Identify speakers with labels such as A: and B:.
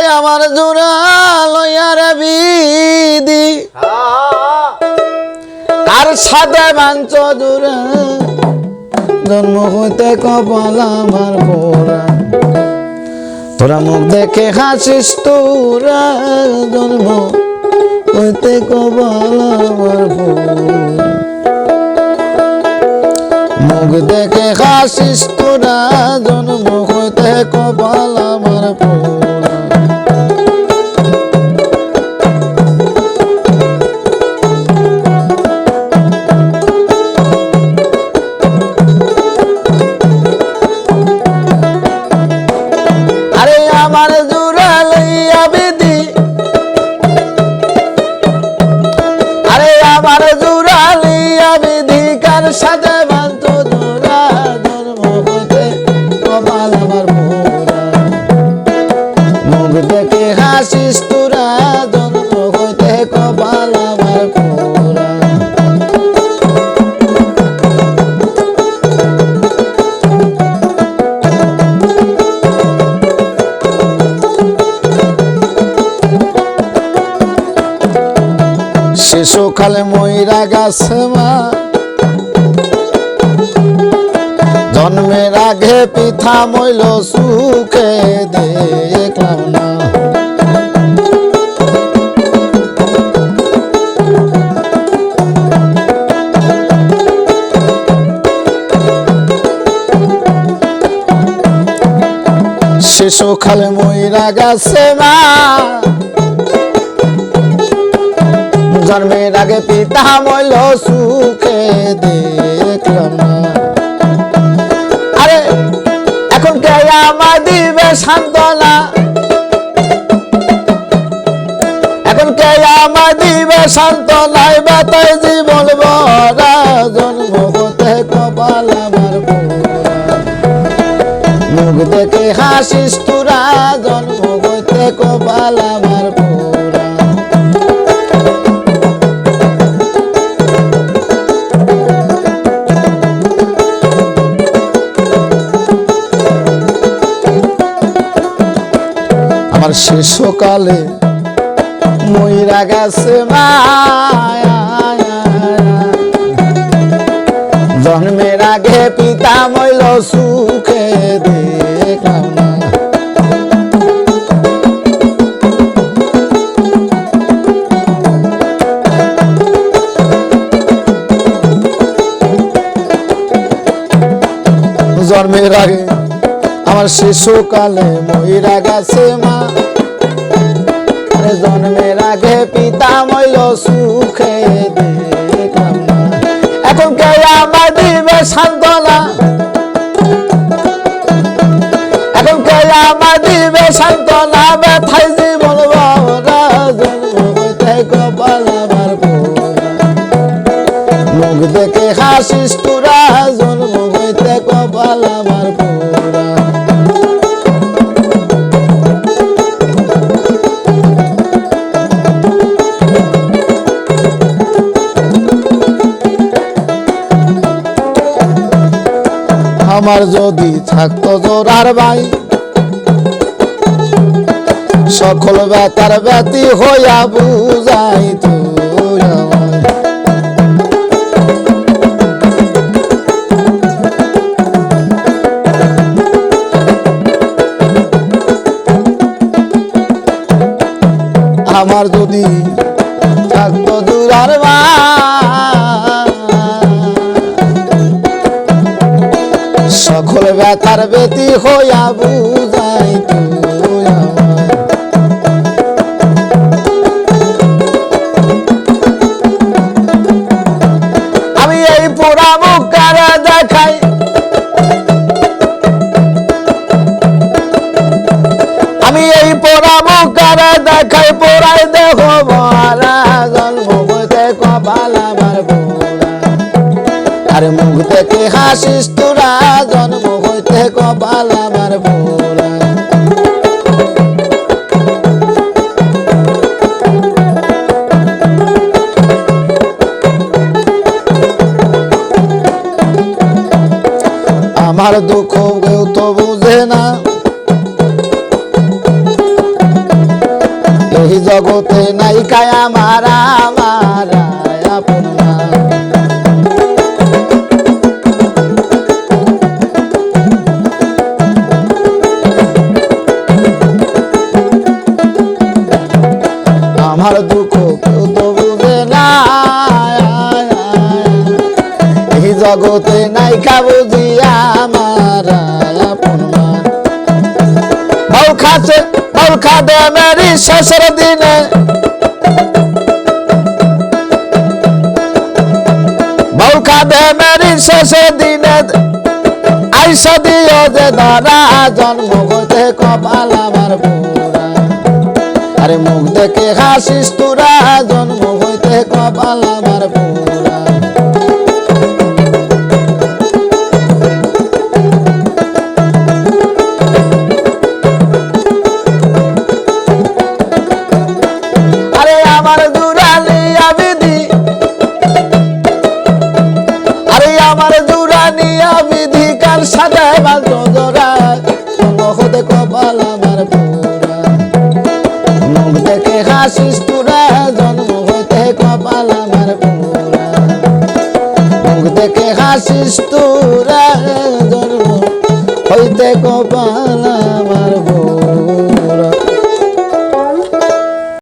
A: আমার জোড়া লইয়ার বিধি কার সাথে বাঞ্চ জোড়া জন্ম হইতে কপাল আমার পোড়া তোরা মুখ দেখে হাসিস তোরা জন্ম হইতে কপাল আমার পোড়া মুখ দেখে হাসিস তোরা জন্ম হইতে কপাল আমার পোড়া আমার জোড়া লইয়া বিধি আরে আমার জোড়া লইয়া বিধি কার সাথে বান্ত জোড়া জন্ম হতে কপাল আমার পোড়া মুখ দেখে হাসিস তোরা জন্ম হতে কপাল আমার পোড়া শিশুকালে ময়রা গাছে মা জন্মের আগে পিঠা মইল সুখে দেখলাম না শিশুকালে ময়রা গাছে মা জন্মের আগে পিতা মইল সুখে দেখলাম না আরে এখন কে আমায় দিবে সান্ত্বনা এখন কে আমায় দিবে সান্ত্বনা ব্যথায় জীবন ভরা জন্ম হতে কপাল আমার পোড়া মুখ দেখে হাসিস তোরা জন্ম হতে কপাল আমার পোড়া আমার শিশুকালে ময়রা গেছে মায়া জন্মের আগে পিতা মইল সুখে দেখলাম না জন্মের আগে আমার শিশুকালে ময়রা গেছে মা জন্মের আগে পিতা মইল সুখে দেখলাম না এখন কে আমায় দিবে সান্ত্বনা এখন কে আমায় দিবে সান্ত্বনা ব্যথায় জীবন ভরা জন্ম হইতে কপাল আমার পোড়া মুখ দেখে হাসিস তোরা জন্ম হইতে কপাল আমার পোড়া আমার যদি থাকতো জোড়ার ভাই সকল ব্যথার ব্যতি হইয়া বুঝাইত আমার যদি থাকতো জোড়ার ভাই সকল ব্যথার ব্যতি হইয়া বুঝাইত আমি এই পোড়া মুখ কারে দেখাই আমি এই পোড়া মুখ কারে দেখাই পোড়াই দেখো মরা জন্ম হইতে কপাল আমার পোড়া আরে মুখ দেখে হাসিস তোরা জন্ম হইতে কপাল আমার পোড়া আমার দুঃখ কেউ তো বুঝে না জগতে নাই কায় আমার আমার আপন মা। আমার দুঃখ কেউ তো বুঝে না, এই জগতে নাই কা বুঝি আমার আপন মা। বাউল খাটে মেরি শেষের দিনে, বাউল খাটে মেরি শেষের দিনে আইসা দিও যে ধরা, জন্ম হইতে কপাল আমার পোড়া। আরে মুখ দেখে হাসিস তোরা, জন্ম হইতে কপাল আমার পোড়া। আরে আমার জুরানিয়া বিধি, আরে আমার জুরানিয়া বিধি কার সাথে বাঁধো জোড়া, জন্ম হইতে কপাল আমার পোড়া। মুখ দেখে হাসিস তোরা, জন্ম হইতে কপাল আমার পোড়া। মুখ দেখে হাসিস তোরা, জন্ম হইতে কপাল।